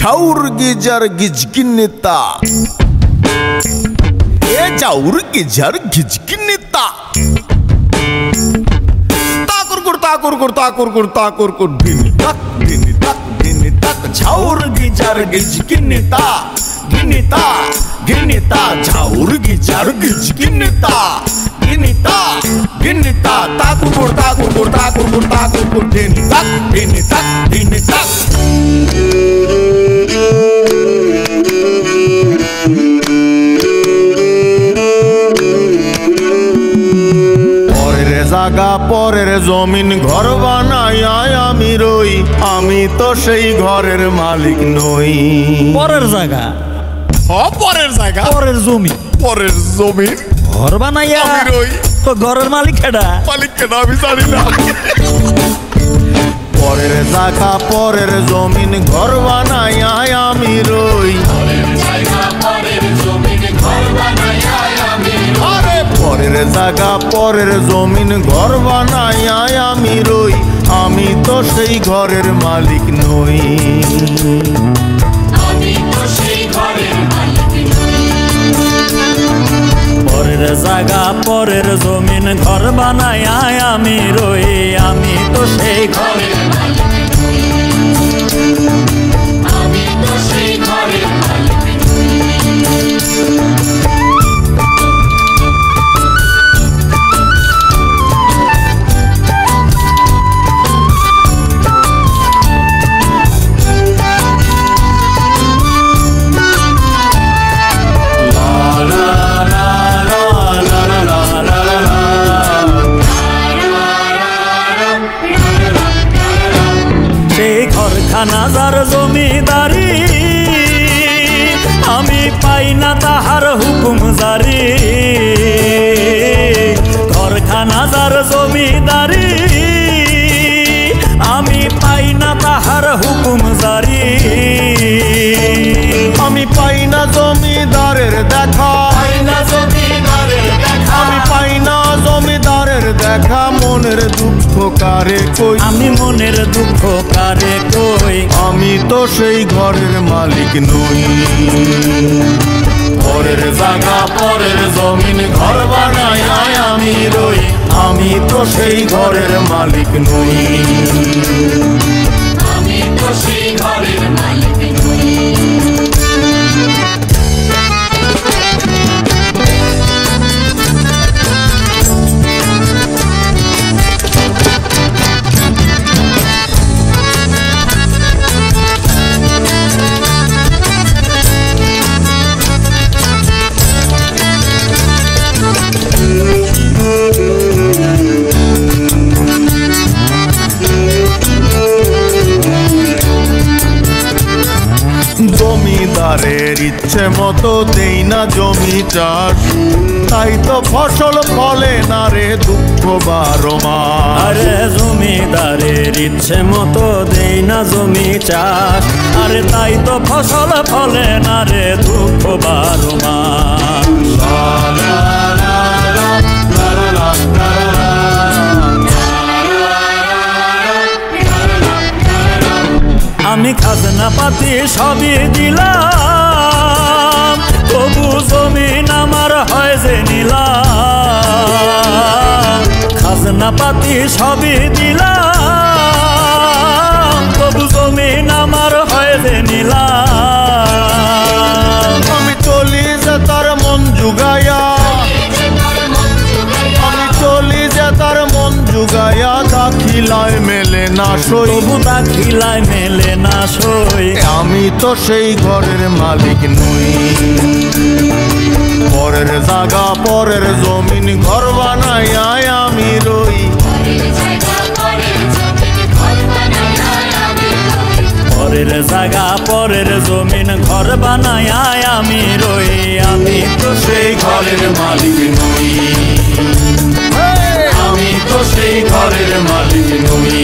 ঝাউর geyser গিজগিন্নিতা এ ঝাউর geyser গিজগিন্নিতা তাকুর কুর তাকুর কুর তাকুর কুর তাকুর কুর দিনি তাক দিনি তাক ঝাউর গিজার গিজগিন্নিতা গিন্নিতা গিন্নিতা ঝাউর গিজার গিজগিন্নিতা গিন্নিতা গিন্নিতা তাকুর কুর তাকুর কুর তাকুর কুর তাকুর কুর দিনি তাক দিনি তাক জাগা পরের জমিন ঘর বানাই আমি রই আমি তো সেই ঘরের মালিক নই পরের জায়গা পরের জায়গা পরের জমি ঘর বানাইয়া আমি রই তো ঘরের মালিক কেডা আমি জানি না পরের জায়গা পরের জমিন ঘর বানাই আমি রই পরের জায়গা পরের জমিন ঘর বানাই আমি রই আমি তো সেই ঘরের মালিক নই পরের জায়গা পরের জমিন ঘর বানাই আমি রই আমি তো সেই ঘরের মালিক নই আমি তো সেই ঘরের মালিক খানাজার জমিদারি আমি পাই না তাহার হুকুম জারি ঘর খানাজার জমিদারি আমি পাই না তাহার হুকুম জারি আমি পাই না জমিদারের দেখা আমি পাই না জমিদারের দেখা মনের দুঃখ কারে কই আমি মনের দুঃখ কারে কই আমি তো সেই ঘরের মালিক নই পরের জায়গা পরের জমিন ঘর বানাই আমি রই আমি তো সেই ঘরের মালিক নই আমি তো সেই ঘরের মালিক নই জমিদারের ইচ্ছে মতো দেই না জমি চাষ তাই তো ফসল ফলে না রে দুঃখ 12 মাস আরে জমিদারের ইচ্ছে মতো দেই না জমি চাষ আরে তাই তো ফসল ফলে না রে দুঃখ 12 মাস আমি খাজনা পাতি সবই দিলাম তবু জমিন আমার হয় যে নিলাম খাজনা পাতি সবই দিলাম তবু জমিন আমার হয় যে নিলাম আমি চলি যে তার মন জুগাইয়া আমি চলি যে তার মন জুগাইয়া দাখিলায় মেলে না সই তবু দাখিলায় মেলে না সই আমি তো সেই ঘরের মালিক নই পরের জায়গা পরের জমিন ঘর বানাই আমি রই পরের জায়গা পরের জমিন ঘর বানাই আমি রই আমি তো সেই ঘরের মালিক নই আমি তো সেই ঘরের মালিক নই